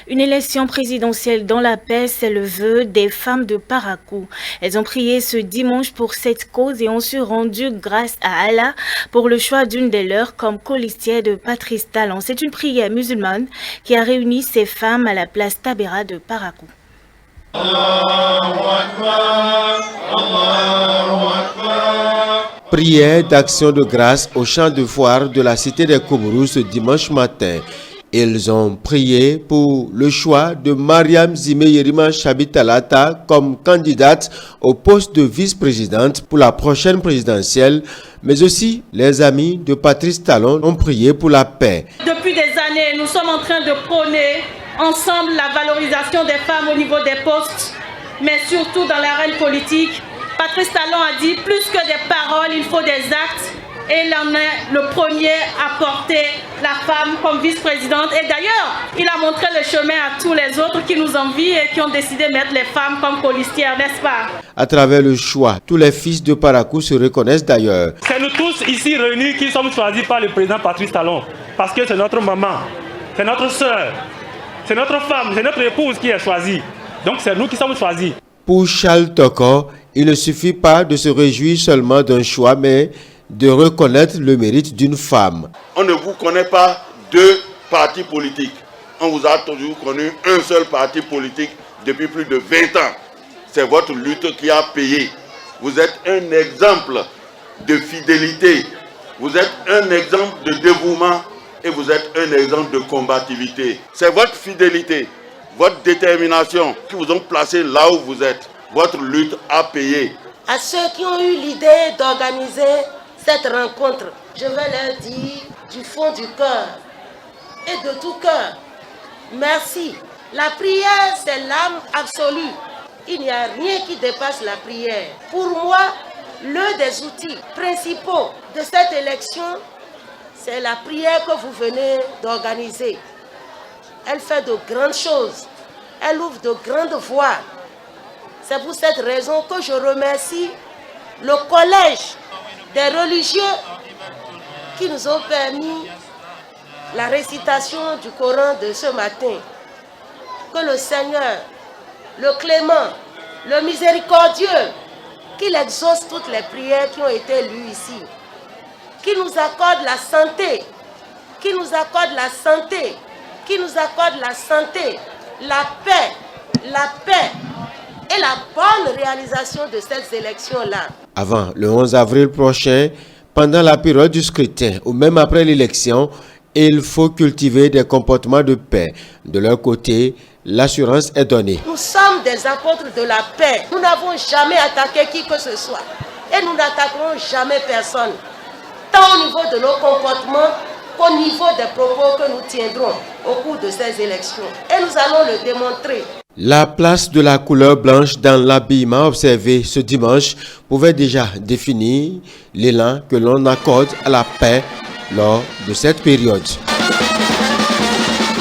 Une élection présidentielle dans la paix, c'est le vœu des femmes de Parakou. Elles ont prié ce dimanche pour cette cause et ont su rendu grâce à Allah pour le choix d'une des leurs comme colistière de Patrice Talon. C'est une prière musulmane qui a réuni ces femmes à la place Tabera de Parakou. Prière d'action de grâce au champ de foire de la cité des Comorous ce dimanche matin. Ils ont prié pour le choix de Mariam Zime Yerima Chabitalata comme candidate au poste de vice-présidente pour la prochaine présidentielle, mais aussi les amis de Patrice Talon ont prié pour la paix. Depuis des années, nous sommes en train de prôner ensemble la valorisation des femmes au niveau des postes, mais surtout dans l'arène politique. Patrice Talon a dit plus que des paroles, il faut des actes. Et il en est le premier à porter la femme comme vice-présidente. Et d'ailleurs, il a montré le chemin à tous les autres qui nous envient et qui ont décidé de mettre les femmes comme colistières, n'est-ce pas? À travers le choix, tous les fils de Parakou se reconnaissent d'ailleurs. C'est nous tous ici réunis qui sommes choisis par le président Patrice Talon. Parce que c'est notre maman, c'est notre soeur, c'est notre femme, c'est notre épouse qui est choisie. Donc c'est nous qui sommes choisis. Pour Charles Toko, il ne suffit pas de se réjouir seulement d'un choix, mais de reconnaître le mérite d'une femme. On ne vous connaît pas deux partis politiques. On vous a toujours connu un seul parti politique depuis plus de 20 ans. C'est votre lutte qui a payé. Vous êtes un exemple de fidélité. Vous êtes un exemple de dévouement et vous êtes un exemple de combativité. C'est votre fidélité, votre détermination qui vous ont placé là où vous êtes. Votre lutte a payé. À ceux qui ont eu l'idée d'organiser cette rencontre, je vais leur dire du fond du cœur et de tout cœur, merci. La prière, c'est l'âme absolue. Il n'y a rien qui dépasse la prière. Pour moi, l'un des outils principaux de cette élection, c'est la prière que vous venez d'organiser. Elle fait de grandes choses. Elle ouvre de grandes voies. C'est pour cette raison que je remercie le collège des religieux qui nous ont permis la récitation du Coran de ce matin. Que le Seigneur, le clément, le miséricordieux, qu'il exauce toutes les prières qui ont été lues ici, qui nous accorde la santé, qui nous accorde la santé, qui nous accorde la santé, la paix et la bonne réalisation de ces élections-là. Avant le 11 avril prochain, pendant la période du scrutin ou même après l'élection, il faut cultiver des comportements de paix. De leur côté, l'assurance est donnée. Nous sommes des apôtres de la paix. Nous n'avons jamais attaqué qui que ce soit. Et nous n'attaquerons jamais personne. Tant au niveau de nos comportements qu'au niveau des propos que nous tiendrons au cours de ces élections. Et nous allons le démontrer. La place de la couleur blanche dans l'habillement observé ce dimanche pouvait déjà définir l'élan que l'on accorde à la paix lors de cette période.